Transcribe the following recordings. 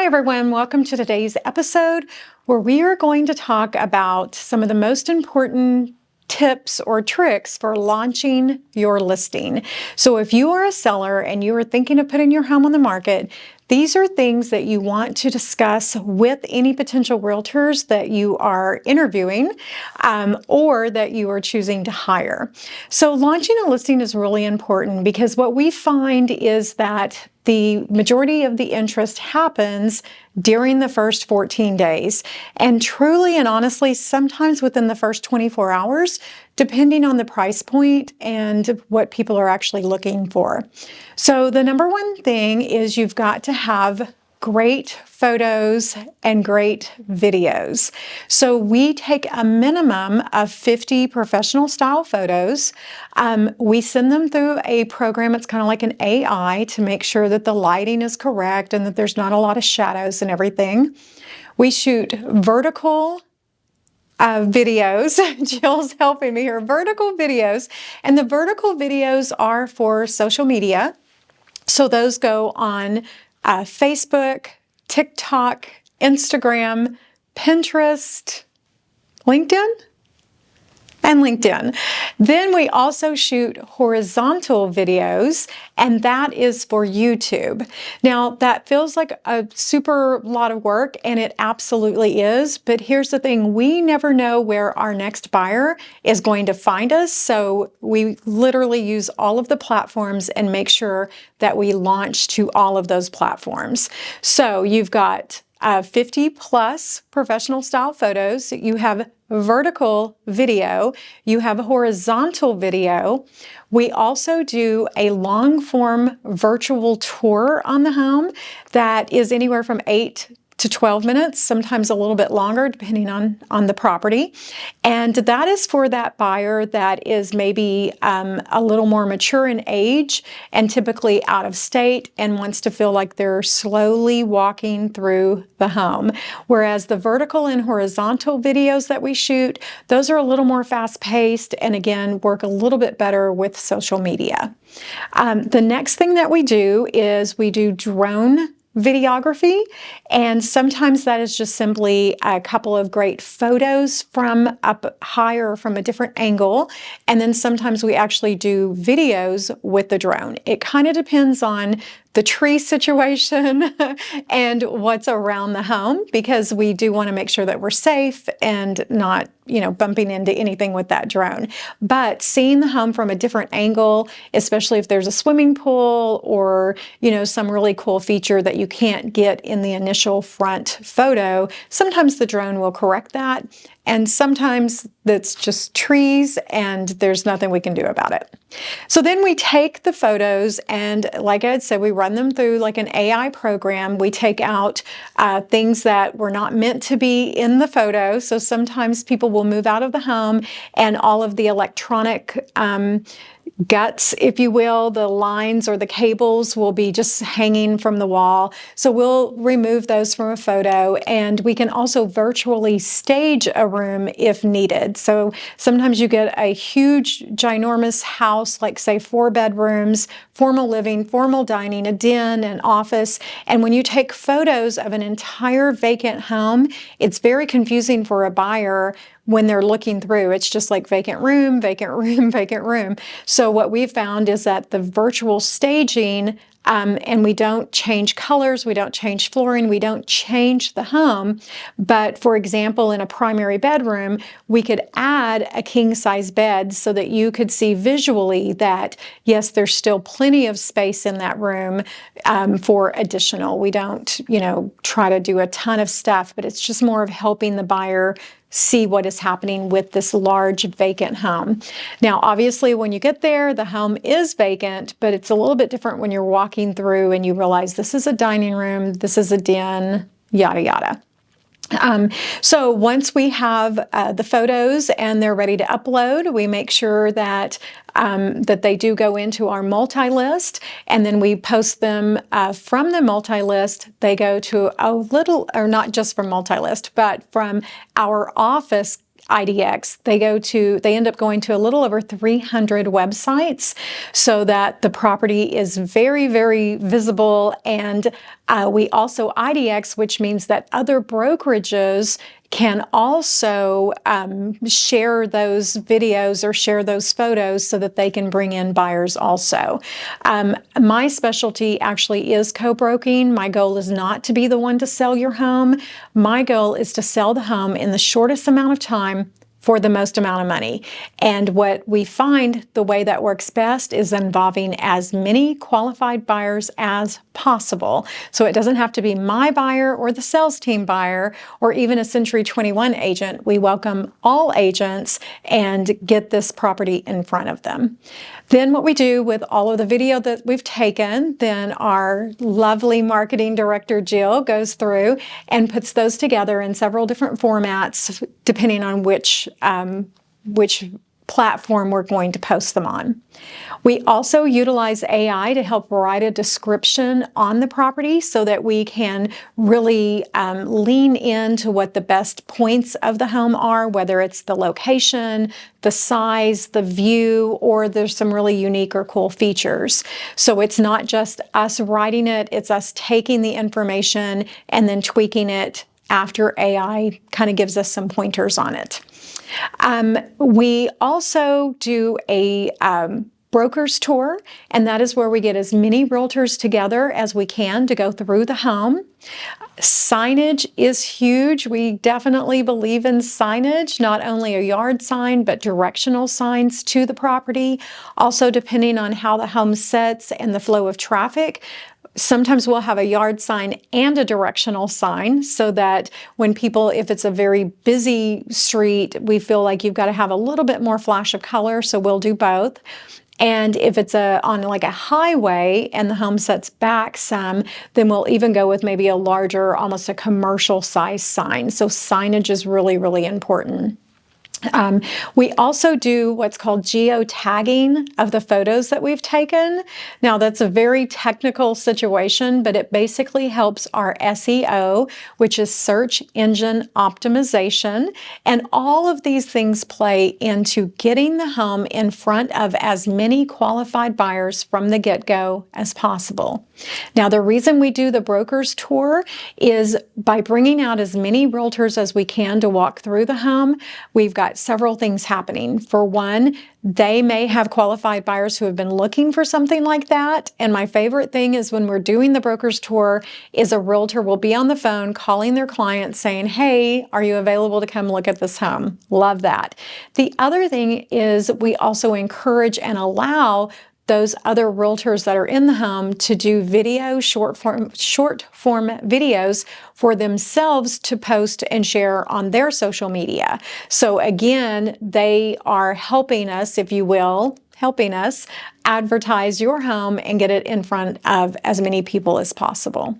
Hi everyone, welcome to today's episode where we are going to talk about some of the most important tips or tricks for launching your listing. So if you are a seller and you are thinking of putting your home on the market, these are things that you want to discuss with any potential realtors that you are interviewing or that you are choosing to hire. So launching a listing is really important because what we find is that the majority of the interest happens during the first 14 days. And truly and honestly, sometimes within the first 24 hours, depending on the price point and what people are actually looking for. So the number one thing is you've got to have great photos and great videos. So we take a minimum of 50 professional style photos. We send them through a program, it's kind of like an AI, to make sure that the lighting is correct and that there's not a lot of shadows and everything. We shoot vertical videos. Jill's helping me here. Vertical videos. And the vertical videos are for social media. So those go on Facebook, TikTok, Instagram, Pinterest, LinkedIn. Then we also shoot horizontal videos, and that is for YouTube. Now, that feels like a super lot of work, and it absolutely is. But here's the thing, we never know where our next buyer is going to find us. So we literally use all of the platforms and make sure that we launch to all of those platforms. So you've got 50 plus professional style photos. You have vertical video, you have horizontal video. We also do a long form virtual tour on the home that is anywhere from 8 to 12 minutes, sometimes a little bit longer depending on the property. And that is for that buyer that is maybe a little more mature in age and typically out of state and wants to feel like they're slowly walking through the home. Whereas the vertical and horizontal videos that we shoot, those are a little more fast-paced and again, work a little bit better with social media. The next thing that we do is we do drone videography, and sometimes that is just simply a couple of great photos from up higher from a different angle, and then sometimes we actually do videos with the drone. It kind of depends on the tree situation and what's around the home, because we do want to make sure that we're safe and not, bumping into anything with that drone. But seeing the home from a different angle, especially if there's a swimming pool or, some really cool feature that you can't get in the initial front photo, sometimes the drone will correct that. And sometimes that's just trees and there's nothing we can do about it. So then we take the photos and, like I had said, we run them through like an AI program. We take out things that were not meant to be in the photo. So sometimes people will move out of the home and all of the electronic guts, if you will, the lines or the cables will be just hanging from the wall. So we'll remove those from a photo, and we can also virtually stage a room if needed. So sometimes you get a huge, ginormous house, like say 4 bedrooms, formal living, formal dining, a den, an office. And when you take photos of an entire vacant home, it's very confusing for a buyer when they're looking through. It's just like vacant room, vacant room, vacant room. So what we've found is that the virtual staging, and we don't change colors, we don't change flooring, we don't change the home. But for example, in a primary bedroom, we could add a king size bed so that you could see visually that, yes, there's still plenty of space in that room for additional. We don't, try to do a ton of stuff, but it's just more of helping the buyer see what is happening with this large vacant home. Now, obviously, when you get there, the home is vacant, but it's a little bit different when you're walking through and you realize this is a dining room, this is a den, yada, yada. So once we have the photos and they're ready to upload, we make sure that that they do go into our multi-list, and then we post them from the multi-list. They go to a little, or not just from multi-list, but from our office IDX. They end up going to a little over 300 websites so that the property is very, very visible. And we also IDX, which means that other brokerages can also share those videos or share those photos so that they can bring in buyers also. My specialty actually is co-broking. My goal is not to be the one to sell your home. My goal is to sell the home in the shortest amount of time for the most amount of money. And what we find the way that works best is involving as many qualified buyers as possible. So it doesn't have to be my buyer or the sales team buyer or even a Century 21 agent. We welcome all agents and get this property in front of them. Then what we do with all of the video that we've taken, then our lovely marketing director, Jill, goes through and puts those together in several different formats, depending on which platform we're going to post them on. We also utilize AI to help write a description on the property so that we can really lean into what the best points of the home are, whether it's the location, the size, the view, or there's some really unique or cool features. So it's not just us writing it, it's us taking the information and then tweaking it after AI kind of gives us some pointers on it. We also do a broker's tour, and that is where we get as many realtors together as we can to go through the home. Signage is huge. We definitely believe in signage, not only a yard sign, but directional signs to the property. Also, depending on how the home sits and the flow of traffic, sometimes we'll have a yard sign and a directional sign so that when people, if it's a very busy street, we feel like you've got to have a little bit more flash of color, so we'll do both. And if it's on like a highway and the home sets back some, then we'll even go with maybe a larger, almost a commercial size sign. So signage is really, really important. We also do what's called geotagging of the photos that we've taken. Now that's a very technical situation, but it basically helps our SEO, which is search engine optimization. And all of these things play into getting the home in front of as many qualified buyers from the get-go as possible. Now the reason we do the broker's tour is by bringing out as many realtors as we can to walk through the home. We've got several things happening. For one, they may have qualified buyers who have been looking for something like that. And my favorite thing is when we're doing the broker's tour is a realtor will be on the phone calling their client saying, hey, are you available to come look at this home? Love that. The other thing is we also encourage and allow those other realtors that are in the home to do video, short form videos for themselves to post and share on their social media. So again, they are helping us, if you will, helping us advertise your home and get it in front of as many people as possible.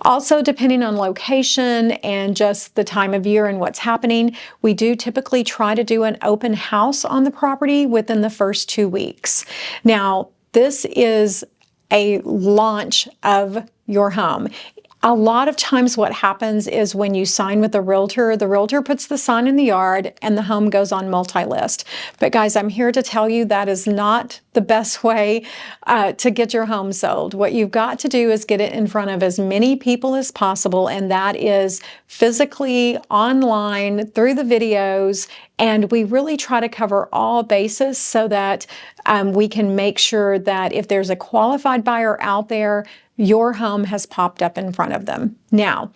Also, depending on location and just the time of year and what's happening, we do typically try to do an open house on the property within the first 2 weeks. Now, this is a launch of your home. A lot of times what happens is when you sign with the realtor puts the sign in the yard and the home goes on multi-list. But guys, I'm here to tell you that is not the best way to get your home sold. What you've got to do is get it in front of as many people as possible, and that is physically, online, through the videos, and we really try to cover all bases so that we can make sure that if there's a qualified buyer out there, your home has popped up in front of them. Now,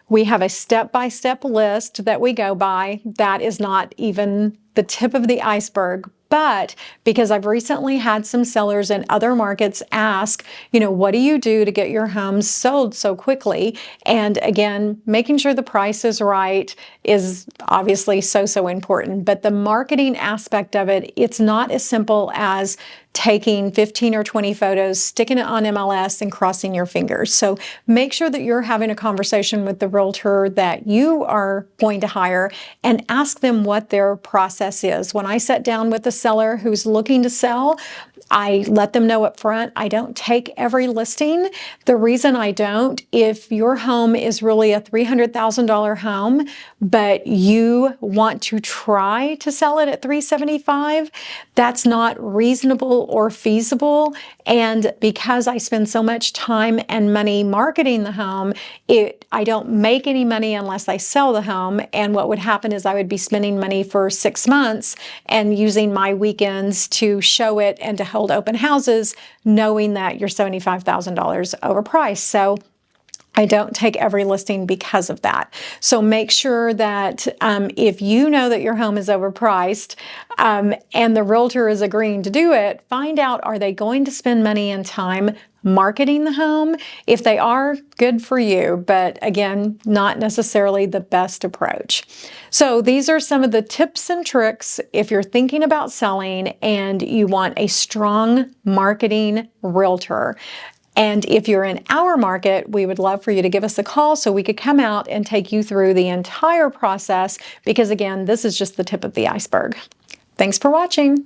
we have a step-by-step list that we go by. That is not even the tip of the iceberg. But because I've recently had some sellers in other markets ask, what do you do to get your homes sold so quickly? And again, making sure the price is right is obviously so important. But the marketing aspect of it, it's not as simple as taking 15 or 20 photos, sticking it on MLS and crossing your fingers. So make sure that you're having a conversation with the realtor that you are going to hire and ask them what their process is. When I sat down with the seller who's looking to sell, I let them know up front, I don't take every listing. The reason I don't, if your home is really a $300,000 home, but you want to try to sell it at $375,000, that's not reasonable or feasible. And because I spend so much time and money marketing the home, I don't make any money unless I sell the home. And what would happen is I would be spending money for 6 months and using my weekends to show it and to hold open houses, knowing that you're $75,000 overpriced. So I don't take every listing because of that. So make sure that if you know that your home is overpriced and the realtor is agreeing to do it, find out, are they going to spend money and time marketing the home? If they are, good for you, but again, not necessarily the best approach. So these are some of the tips and tricks if you're thinking about selling and you want a strong marketing realtor. And if you're in our market, we would love for you to give us a call so we could come out and take you through the entire process, because again, this is just the tip of the iceberg. Thanks for watching.